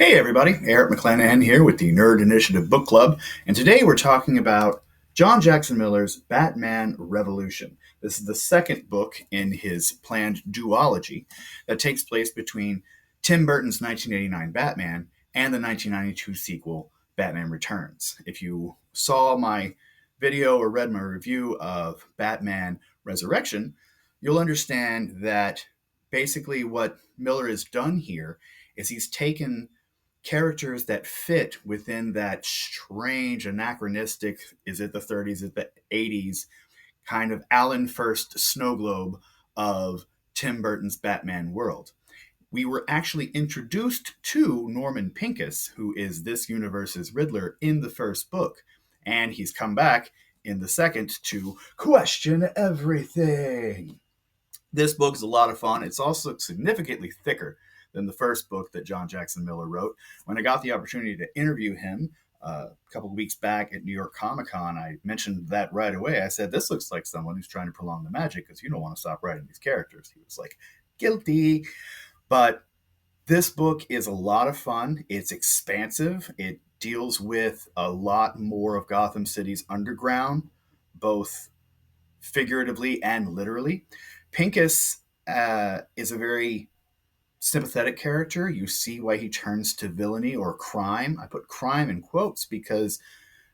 Hey everybody, Eric McClanahan here with the Nerd Initiative Book Club, and today we're talking about John Jackson Miller's Batman Revolution. This is the second book in his planned duology that takes place between Tim Burton's 1989 Batman and the 1992 sequel, Batman Returns. If you saw my video or read my review of Batman Resurrection, you'll understand that basically what Miller has done here is he's taken characters that fit within that strange, anachronistic, is it the 30s, is it the 80s, kind of Alan First snow globe of Tim Burton's Batman world. We were actually introduced to Norman Pincus, who is this universe's Riddler, in the first book. And he's come back in the second to question everything. This book is a lot of fun. It's also significantly thicker than the first book that John Jackson Miller wrote. When I got the opportunity to interview him a couple of weeks back at New York Comic Con, I mentioned that right away. I said, "This looks like someone who's trying to prolong the magic because you don't want to stop writing these characters." He was like, "Guilty." But this book is a lot of fun. It's expansive. It deals with a lot more of Gotham City's underground, both figuratively and literally. Pincus is a very sympathetic character. You see why he turns to villainy or crime. I put crime in quotes because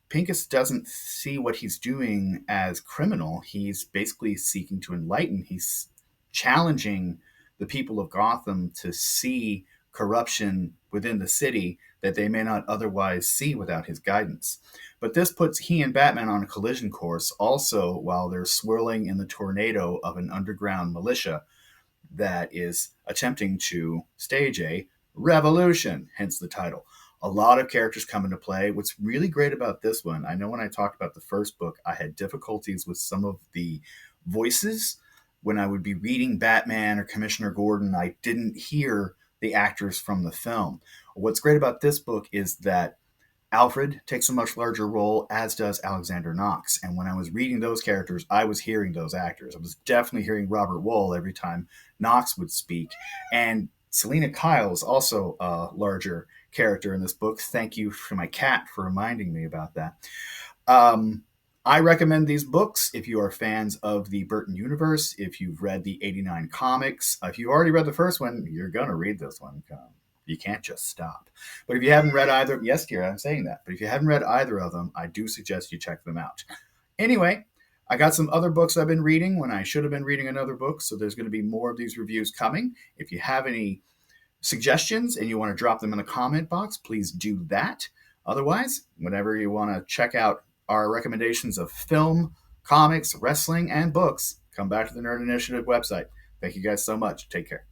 Pincus doesn't see what he's doing as criminal. He's basically seeking to enlighten. He's challenging the people of Gotham to see corruption within the city that they may not otherwise see without his guidance. But this puts he and Batman on a collision course also while they're swirling in the tornado of an underground militia that is attempting to stage a revolution, hence the title. A lot of characters come into play. What's really great about this one, I know when I talked about the first book, I had difficulties with some of the voices. When I would be reading Batman or Commissioner Gordon, I didn't hear the actors from the film. What's great about this book is that Alfred takes a much larger role, as does Alexander Knox. And when I was reading those characters, I was hearing those actors. I was definitely hearing Robert Wuhl every time Knox would speak. And Selena Kyle is also a larger character in this book. Thank you to my cat for reminding me about that. Um, I recommend these books if you are fans of the Burton universe, if you've read the 89 comics. If you've already read the first one, you're going to read this one. You can't just stop. But if you haven't read either, yes, Kira, I'm saying that. But if you haven't read either of them, I do suggest you check them out. Anyway, I got some other books I've been reading when I should have been reading another book. So there's going to be more of these reviews coming. If you have any suggestions and you want to drop them in the comment box, please do that. Otherwise, whenever you want to check out our recommendations of film, comics, wrestling, and books, come back to the Nerd Initiative website. Thank you guys so much. Take care.